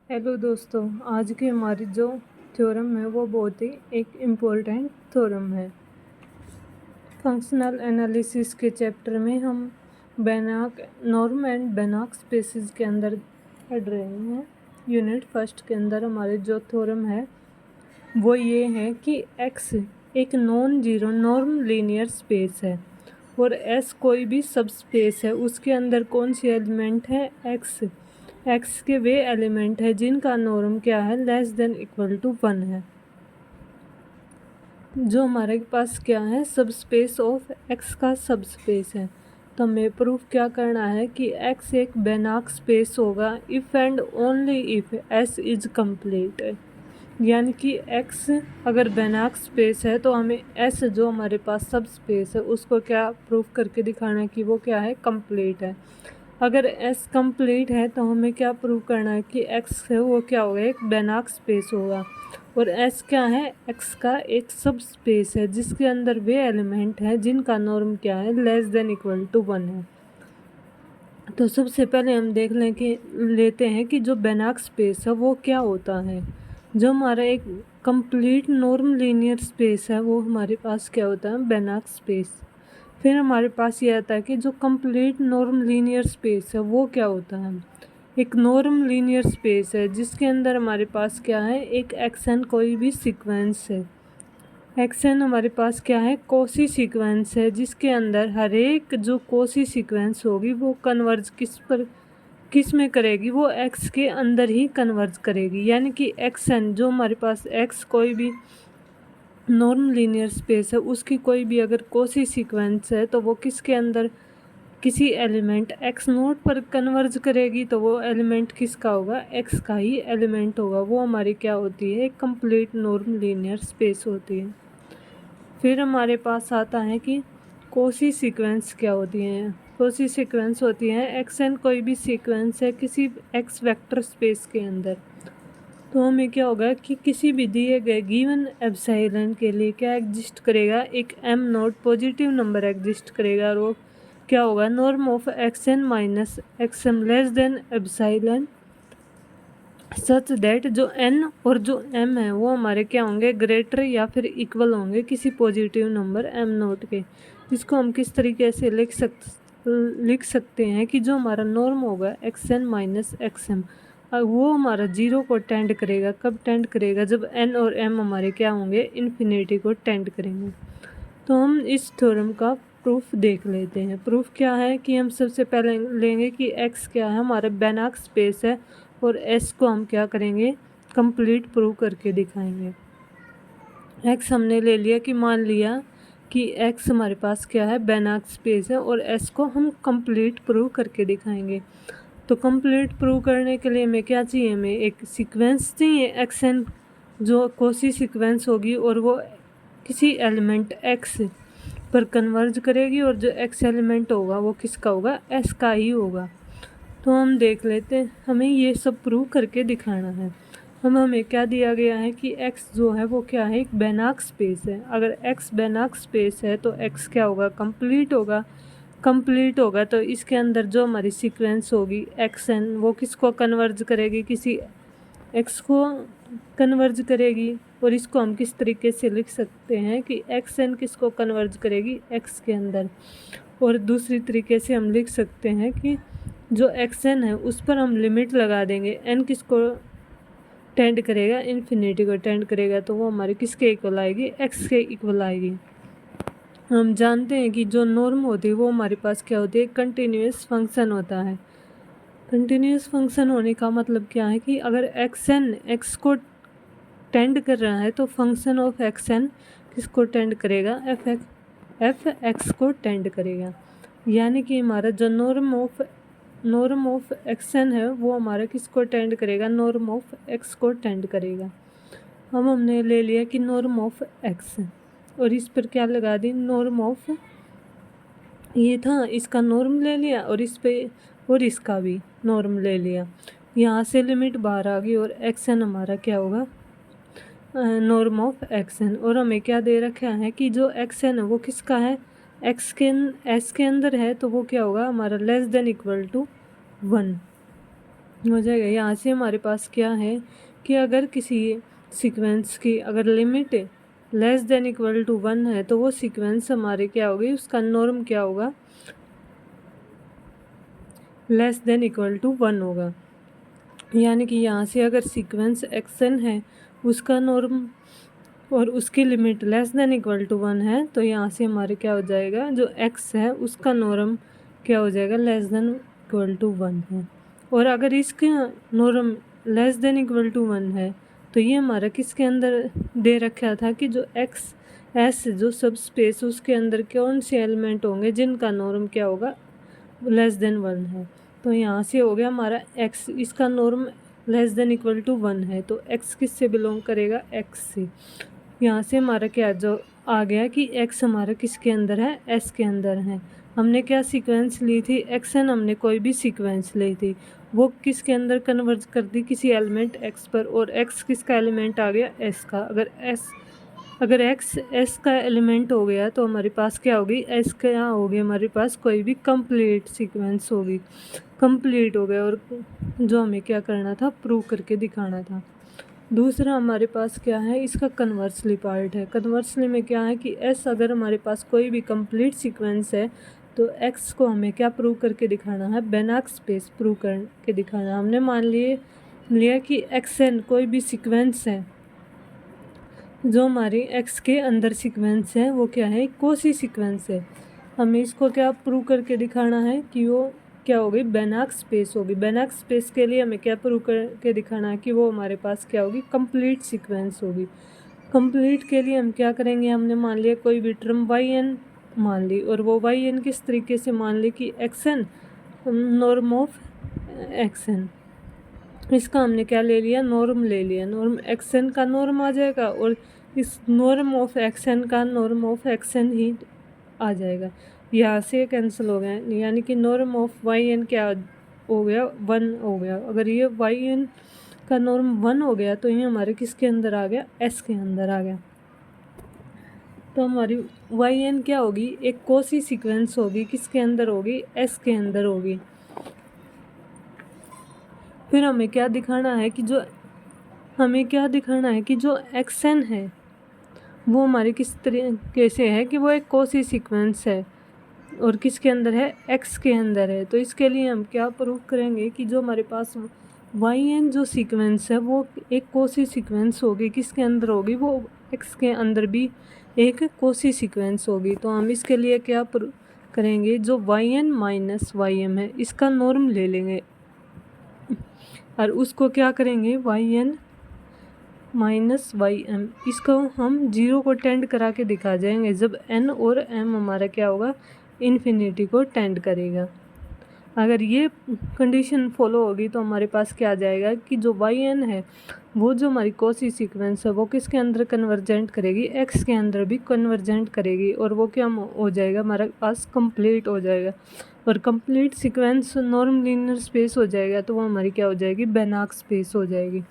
Hello दोस्तों, आज की हमारी जो थ्योरम है वो बहुत ही एक इम्पोर्टेंट थ्योरम है। फंक्शनल एनालिसिस के चैप्टर में हम बेनाक नॉर्म एंड बेनाक स्पेसिस के अंदर पढ़ रहे हैं। यूनिट फर्स्ट के अंदर हमारे जो थ्योरम है वो ये है कि एक्स एक non zero norm linear space है और एस कोई भी सब स्पेस है। उसके अंदर कौन सी एलिमेंट है? एक्स के वे एलिमेंट है जिनका नॉर्म क्या है? लेस देन इक्वल टू 1 है। जो हमारे पास क्या है? सब स्पेस ऑफ एक्स का सब स्पेस है। तो हमें प्रूफ क्या करना है कि एक्स एक बेनाक स्पेस होगा if and only if S is complete. यानी कि एक्स अगर बेनाक स्पेस है तो हमें एस जो हमारे पास सब स्पेस है उसको क्या प्रूफ करके दिखाना है कि वो क्या है? कंप्लीट है। अगर एस कंप्लीट है तो हमें क्या प्रूव करना है कि एक्स है वो क्या होगा? एक बेनाक स्पेस होगा। और एस क्या है? एक्स का एक सब स्पेस है जिसके अंदर वे एलिमेंट हैं जिनका नॉर्म क्या है? लेस देन इक्वल टू 1 है। तो सबसे पहले हम देख लेते हैं कि जो बेनाक स्पेस है वो क्या होता है। जो हमारा एक कंप्लीट नॉर्म लीनियर स्पेस है वो हमारे पास क्या होता है? बेनाक स्पेस। फिर हमारे पास ये आता है कि जो कंप्लीट नॉर्म लीनियर स्पेस है वो क्या होता है? एक नॉर्म लीनियर स्पेस है जिसके अंदर हमारे पास क्या है? एक एक्सन कोई भी सीक्वेंस है। एक्सन हमारे पास क्या है? कोसी सीक्वेंस है जिसके अंदर हर एक जो कोसी सीक्वेंस होगी वो कन्वर्ज किस में करेगी? वो एक्स के अंदर ही कन्वर्ज करेगी। यानी कि एक्सन जो हमारे पास एक्स कोई भी नॉर्म लीनियर स्पेस है उसकी कोई भी अगर कोसी सीक्वेंस है तो वो किसके अंदर किसी एलिमेंट एक्स नोट पर कन्वर्ज करेगी। तो वो एलिमेंट किसका होगा? एक्स का ही एलिमेंट होगा। वो हमारी क्या होती है? एक कंप्लीट नॉर्म लीनियर स्पेस होती है। फिर हमारे पास आता है कि कोसी सीक्वेंस क्या होती हैं। कोसी सीक्वेंस होती हैं एक्स एन कोई भी सीक्वेंस है किसी एक्स वेक्टर स्पेस के अंदर। तो हमें क्या होगा कि किसी भी दिए गए गिवन एप्सिलॉन के लिए क्या एग्जिस्ट करेगा? एक M not positive number exist करेगा और वो क्या होगा? Norm of x n minus x m less than epsilon such that जो एन और जो एम है वो हमारे क्या होंगे? ग्रेटर या फिर इक्वल होंगे किसी पॉजिटिव नंबर एम नोट के। इसको हम किस तरीके से लिख सकते हैं कि जो हमारा नॉर्म होगा x n minus x m वो हमारा जीरो को टेंड करेगा। कब टेंड करेगा? जब एन और एम हमारे क्या होंगे? इन्फिनिटी को टेंड करेंगे। तो हम इस थ्योरम का प्रूफ देख लेते हैं। प्रूफ क्या है कि हम सबसे पहले लेंगे कि एक्स क्या है? हमारा बेनाक स्पेस है और एस को हम क्या करेंगे? कंप्लीट प्रूव करके दिखाएंगे। एक्स हमने ले लिया कि मान लिया कि एक्स हमारे पास क्या है? बेनाक स्पेस है और एस को हम कंप्लीट प्रूव करके दिखाएंगे। तो कंप्लीट प्रूव करने के लिए हमें क्या चाहिए? हमें एक सीक्वेंस चाहिए एक्स एन जो कोसी सीक्वेंस होगी और वो किसी एलिमेंट एक्स पर कन्वर्ज करेगी और जो एक्स एलिमेंट होगा वो किसका होगा? एस का ही होगा। तो हम देख लेते हैं, हमें ये सब प्रूव करके दिखाना है। हमें क्या दिया गया है कि x जो है वो क्या है? एक बेनाक स्पेस है। अगर x बेनाक स्पेस है तो x क्या होगा? कंप्लीट होगा। कंप्लीट होगा तो इसके अंदर जो हमारी सीक्वेंस होगी एक्स एन वो किसको कन्वर्ज करेगी? किसी x को कन्वर्ज करेगी। और इसको हम किस तरीके से लिख सकते हैं कि एक्स एन किसको कन्वर्ज करेगी? x के अंदर। और दूसरी तरीके से हम लिख सकते हैं कि जो एक्स एन है उस पर हम लिमिट लगा देंगे। एन किसको टेंड करेगा? इन्फिनिटी को टेंड करेगा। तो वो हमारे किसके इक्वल आएगी? एक्स के इक्वल आएगी। हम जानते हैं कि जो नॉर्म होती है वो हमारे पास क्या होती है? कंटिन्यूस फंक्शन होता है। कंटिन्यूस फंक्शन होने का मतलब क्या है कि अगर एक्स एन एक्स को टेंड कर रहा है तो फंक्शन ऑफ एक्स एन किसको टेंड करेगा? एफ एक्स को टेंड करेगा। यानी कि हमारा जो नॉर्म ऑफ एक्स एन है वो हमारा किसको टेंड करेगा? नॉर्म ऑफ एक्स को टेंड करेगा। हमने ले लिया कि नॉर्म ऑफ एक्स और इस पर क्या लगा दी? नॉर्म ऑफ ये था इसका नॉर्म ले लिया और इस पे और इसका भी नॉर्म ले लिया। यहाँ से लिमिट बाहर आ गई और एक्स एन हमारा क्या होगा? Norm of x n. और हमें क्या दे रखा है कि जो एक्स एन है वो किसका है? एस के अंदर है तो वो क्या होगा? हमारा लेस देन इक्वल टू 1। हो जाएगा। यहाँ से हमारे पास क्या है कि अगर किसी सीक्वेंस की अगर limit less than equal to 1 है तो वो सीक्वेंस हमारे क्या होगी, उसका नॉर्म क्या होगा, लेस देन इक्वल टू 1 होगा। यानी कि यहाँ से अगर सीक्वेंस एक्सन है उसका नॉर्म और उसकी limit less than equal to 1 है तो यहाँ से हमारे क्या हो जाएगा, जो एक्स है उसका नॉर्म क्या हो जाएगा, लेस देन इक्वल टू 1 है। और अगर इसका norm less than equal to 1 है तो ये हमारा किसके अंदर दे रखा था कि जो एक्स एस जो सब स्पेस उसके अंदर कौन से एलिमेंट होंगे जिनका नॉर्म क्या होगा, लेस देन 1 है। तो यहाँ से हो गया हमारा एक्स, इसका norm less than equal to 1 है तो एक्स किससे बिलोंग करेगा, एक्स से। यहाँ से हमारा क्या जो आ गया कि एक्स हमारा किसके अंदर है, एस के अंदर है। हमने क्या सीक्वेंस ली थी, एक्स एन, हमने कोई भी सीक्वेंस ली थी वो किसके अंदर कन्वर्ज कर दी, किसी एलिमेंट एक्स पर, और एक्स किसका एलिमेंट आ गया, एस का। अगर एक्स एस का एलिमेंट हो गया तो हमारे पास क्या होगी, एस क्या होगी, हमारे पास कोई भी कंप्लीट सीक्वेंस होगी, कंप्लीट हो गया। और जो हमें क्या करना था, प्रूव करके दिखाना था। दूसरा हमारे पास क्या है, इसका कन्वर्सली पार्ट है। कन्वर्सली में क्या है कि एस अगर हमारे पास कोई भी कंप्लीट सीक्वेंस है तो एक्स को हमें क्या प्रूव करके दिखाना है, बेनाक स्पेस प्रूव करके दिखाना। हमने मान लिया कि एक्स एन कोई भी सीक्वेंस है, जो हमारी एक्स के अंदर सीक्वेंस है वो क्या है, कोसी सीक्वेंस है। हमें इसको क्या प्रूव करके दिखाना है कि वो क्या होगी, बेनाक स्पेस होगी। बेनाक स्पेस के लिए हमें क्या प्रूव करके दिखाना है कि वो हमारे पास क्या होगी, कंप्लीट सीक्वेंस होगी। कंप्लीट के लिए हम क्या करेंगे, हमने मान लिया कोई भी टर्म वाई एन मान ली, और वो वाई एन किस तरीके से मान ली कि x n norm of x n, इसका हमने क्या ले लिया, नॉर्म ले लिया। नॉर्म एक्स एन का नॉर्म आ जाएगा और इस नॉर्म ऑफ एक्स एन का नॉर्म ऑफ एक्स एन ही आ जाएगा। यहाँ से कैंसिल हो गया, यानी कि नॉर्म ऑफ वाई एन क्या हो गया, 1 हो गया। अगर ये वाई एन का नॉर्म 1 हो गया तो ये हमारे किसके अंदर आ गया, एस के अंदर आ गया। तो हमारी वाई एन क्या होगी, एक कोसी सीक्वेंस होगी, किसके अंदर होगी, एस के अंदर होगी। फिर हमें क्या दिखाना है कि जो एक्स एन है वो हमारे किस तरीके से है कि वो एक कोसी सीक्वेंस है और किसके अंदर है, एक्स के अंदर है। तो इसके लिए हम क्या प्रूव करेंगे कि जो हमारे पास वाई एन जो सीक्वेंस है वो एक कोसी सीक्वेंस होगी, किसके अंदर होगी, वो एक्स के अंदर भी एक कोसी सीक्वेंस होगी। तो हम इसके लिए क्या प्रूव करेंगे, जो y n minus y m है इसका नॉर्म ले लेंगे और उसको क्या करेंगे, y n minus y m, इसको हम 0 को टेंड करा के दिखा जाएंगे जब एन और एम हमारा क्या होगा, इन्फिनिटी को टेंड करेगा। अगर ये कंडीशन फॉलो होगी तो हमारे पास क्या आ जाएगा कि जो वाई एन है वो जो हमारी कोसी सीक्वेंस है वो किसके अंदर कन्वर्जेंट करेगी, एक्स के अंदर भी कन्वर्जेंट करेगी, और वो क्या हो जाएगा, हमारे पास कंप्लीट हो जाएगा। और complete sequence norm linear space हो जाएगा तो वो हमारी क्या हो जाएगी, बेनाक स्पेस हो जाएगी।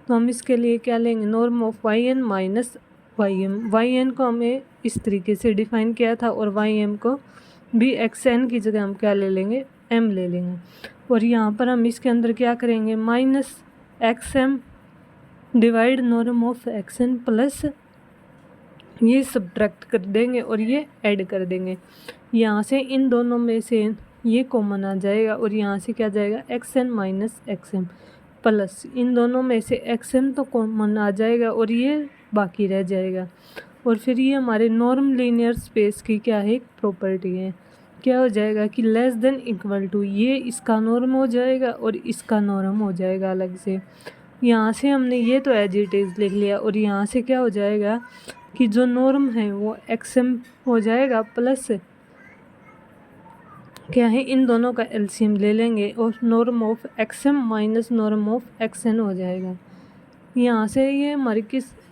तो हम इसके लिए क्या लेंगे, norm of y n minus y m. Y n को हमें इस तरीके से डिफाइन किया था और वाई एम को भी एक्स एन की जगह हम क्या ले लेंगे, एम ले लेंगे। और यहाँ पर हम इसके अंदर क्या करेंगे, minus x m divide norm of x n plus ये सब्ट्रैक्ट कर देंगे और ये ऐड कर देंगे। यहाँ से इन दोनों में से ये कॉमन आ जाएगा और यहाँ से क्या जाएगा, x n minus x m plus इन दोनों में से एक्स एम तो कॉमन आ जाएगा और ये बाकी रह जाएगा। और फिर ये हमारे नॉर्म लीनियर स्पेस की क्या है, एक प्रॉपर्टी है। क्या हो जाएगा कि लेस देन इक्वल टू, ये इसका नॉर्म हो जाएगा और इसका नॉर्म हो जाएगा अलग से। यहाँ से हमने ये तो एज इट इज़ लिख लिया और यहाँ से क्या हो जाएगा कि जो नॉर्म है वो एक्स एम हो जाएगा प्लस क्या है, इन दोनों का एलसीएम ले लेंगे और norm of x m minus norm of x n हो जाएगा। यहाँ से ये हमारी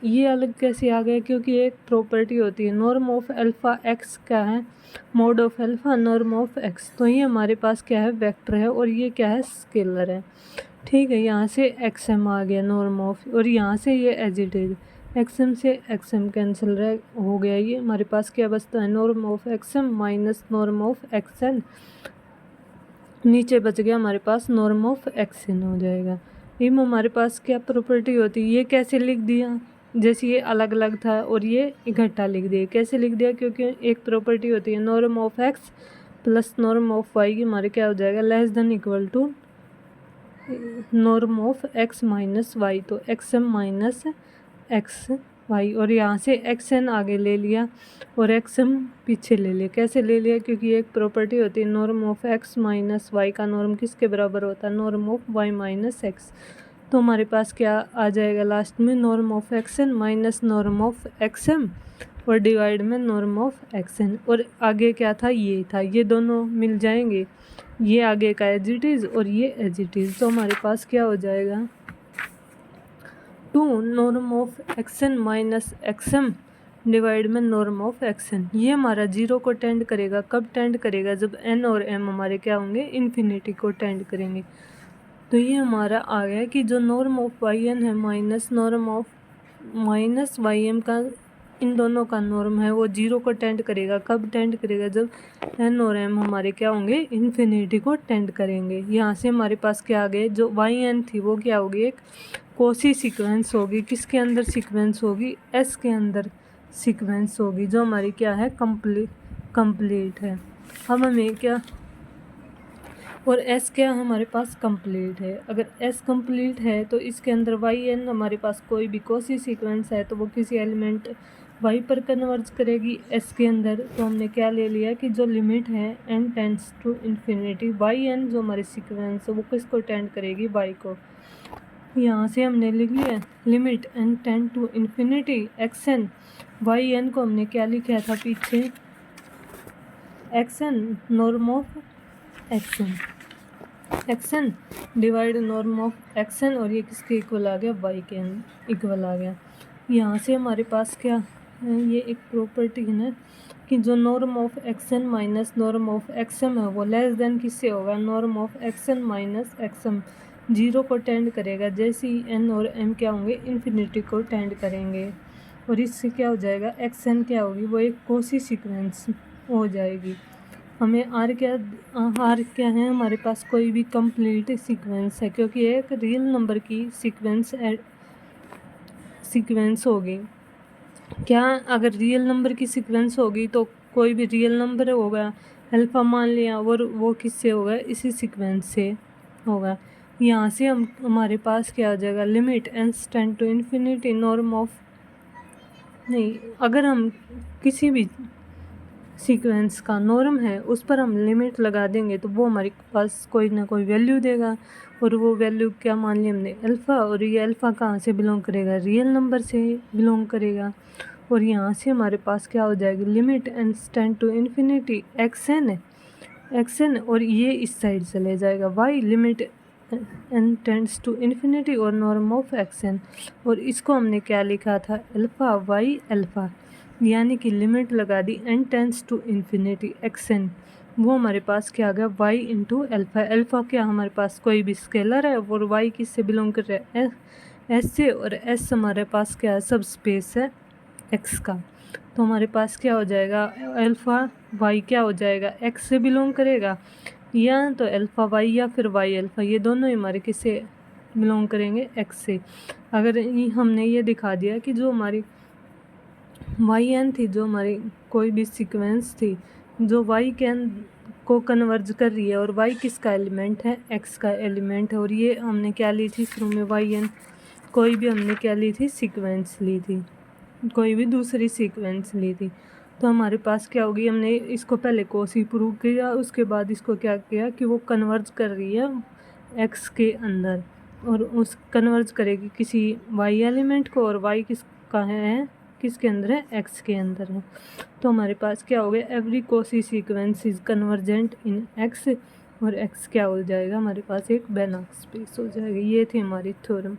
ये अलग कैसे आ गया, क्योंकि एक प्रॉपर्टी होती है नॉर्म ऑफ अल्फ़ा एक्स क्या है, mode of alpha norm of x. तो ये हमारे पास क्या है, वेक्टर है और ये क्या है, स्केलर है। ठीक है, यहाँ से एक्स एम आ गया नॉर्म ऑफ, और यहाँ से ये as it is x m से एक्स एम कैंसिल हो गया। ये हमारे पास क्या बचता है, norm of x m minus norm of x n नीचे बच गया हमारे पास नॉर्म ऑफ एक्सन हो जाएगा। इम हमारे पास क्या प्रॉपर्टी होती है, ये कैसे लिख दिया, जैसे ये अलग अलग था और ये इकट्ठा लिख दिया। कैसे लिख दिया, क्योंकि एक प्रॉपर्टी होती है norm of x plus norm of y की हमारे क्या हो जाएगा, less than equal to norm of x minus y. तो x m minus x y, और यहाँ से एक्स एन आगे ले लिया और एक्स एम पीछे ले लिया। कैसे ले लिया, क्योंकि एक प्रॉपर्टी होती है norm of x minus y का नॉर्म किसके बराबर होता है, norm of y minus x. तो हमारे पास क्या आ जाएगा लास्ट में, norm of x n minus norm of x m और डिवाइड में नॉर्म ऑफ एक्स एन। और आगे क्या था, ये था, ये दोनों मिल जाएंगे, ये आगे का एज इट इज़ और ये एज इट इज़। तो हमारे पास क्या हो जाएगा, 2 norm of x n minus x m divide में नॉर्म ऑफ एक्स एन। ये हमारा जीरो को टेंड करेगा। कब टेंड करेगा, जब एन और एम हमारे क्या होंगे, इन्फिनिटी को टेंड करेंगे। तो ये हमारा आ गया कि जो नॉर्म ऑफ वाई एन है minus norm of minus y m का, इन दोनों का नॉर्म है वो जीरो को टेंड करेगा। कब टेंड करेगा, जब एन और एम हमारे क्या होंगे, इन्फिनिटी को टेंड करेंगे। यहाँ से हमारे पास क्या आ गए, जो वाई एन थी वो क्या होगी, एक कोसी सीक्वेंस होगी। किसके अंदर सीक्वेंस होगी, एस के अंदर सीक्वेंस होगी, जो हमारी क्या है, कंप्लीट है। अब हमें क्या, और एस क्या हमारे पास कंप्लीट है। अगर एस कंप्लीट है तो इसके अंदर वाई एन हमारे पास कोई भी कोसी सीक्वेंस है तो वो किसी एलिमेंट वाई पर कन्वर्ज करेगी एस के अंदर। तो हमने क्या ले लिया कि जो लिमिट है n tends to infinity, y n जो हमारी सीक्वेंस है वो किसको टेंड करेगी, वाई को। यहाँ से हमने लिख लिया limit n tend to infinity x n, y n को हमने क्या लिखा था पीछे, x n norm of x n divide norm of x n, और ये किसके इक्वल आ गया, वाई के इक्वल आ गया। यहाँ से हमारे पास क्या है, ये एक प्रॉपर्टी है ना कि जो norm of x n minus norm of x m है वो लेस देन किससे होगा, norm of x n minus x m. Zero को टेंड करेगा, जैसे ही एन और एम क्या होंगे, इन्फिनिटी को टेंड करेंगे। और इससे क्या हो जाएगा, एक्स एन क्या होगी, वो एक कोसी सीक्वेंस हो जाएगी। हमें आर क्या है, हमारे पास कोई भी कंप्लीट सीक्वेंस है, क्योंकि एक रियल नंबर की सीक्वेंस होगी। क्या, अगर रियल नंबर की सीक्वेंस होगी तो कोई भी रियल नंबर होगा, अल्फ़ा मान लिया, और वो किससे होगा, इसी सीक्वेंस से होगा। यहाँ से हमारे पास क्या हो जाएगा, limit n's tend to infinity norm of, नहीं, अगर हम किसी भी सीक्वेंस का नॉर्म है उस पर हम लिमिट लगा देंगे तो वो हमारे पास कोई ना कोई वैल्यू देगा, और वो वैल्यू क्या मान लिया हमने, अल्फ़ा। और ये अल्फ़ा कहाँ से बिलोंग करेगा, रियल नंबर से बिलोंग करेगा। और यहाँ से हमारे पास क्या हो जाएगी, limit n tend to infinity x n, और ये इस साइड चले जाएगा, y limit n tends to infinity और नॉर्म ऑफ एक्स एन। और इसको हमने क्या लिखा था, अल्फ़ा वाई अल्फ़ा, यानी कि लिमिट लगा दी n tends to infinity x n, वो हमारे पास क्या आ गया, वाई इंटू अल्फ़ा। अल्फ़ा क्या हमारे पास कोई भी स्केलर है, और वाई किससे बिलोंग कर रहा है, एस से, और एस हमारे पास क्या है, सब स्पेस है एक्स का। तो हमारे पास क्या हो जाएगा, अल्फ़ा वाई क्या हो जाएगा, एक्स से बिलोंग करेगा, या तो अल्फ़ा वाई या फिर वाई अल्फ़ा, ये दोनों ही हमारे किससे बिलोंग करेंगे, एक्स से। अगर हमने ये दिखा दिया कि जो हमारी वाई एन थी, जो हमारी कोई भी सीक्वेंस थी जो वाई के एन को कन्वर्ज कर रही है, और वाई किसका एलिमेंट है, एक्स का एलिमेंट है, और ये हमने क्या ली थी शुरू में, वाई एन कोई भी हमने क्या ली थी, सीक्वेंस ली थी, कोई भी दूसरी सीक्वेंस ली थी। तो हमारे पास क्या होगी, हमने इसको पहले कोसी प्रूव किया, उसके बाद इसको क्या किया कि वो कन्वर्ज कर रही है एक्स के अंदर, और उस कन्वर्ज करेगी किसी वाई एलिमेंट को, और वाई किसका है, किसके अंदर है, एक्स के अंदर है। तो हमारे पास क्या हो गया, every Kosi sequence is convergent in x, और एक्स क्या हो जाएगा हमारे पास, एक बेनाक स्पेस हो जाएगा। ये थी हमारी थ्योरम।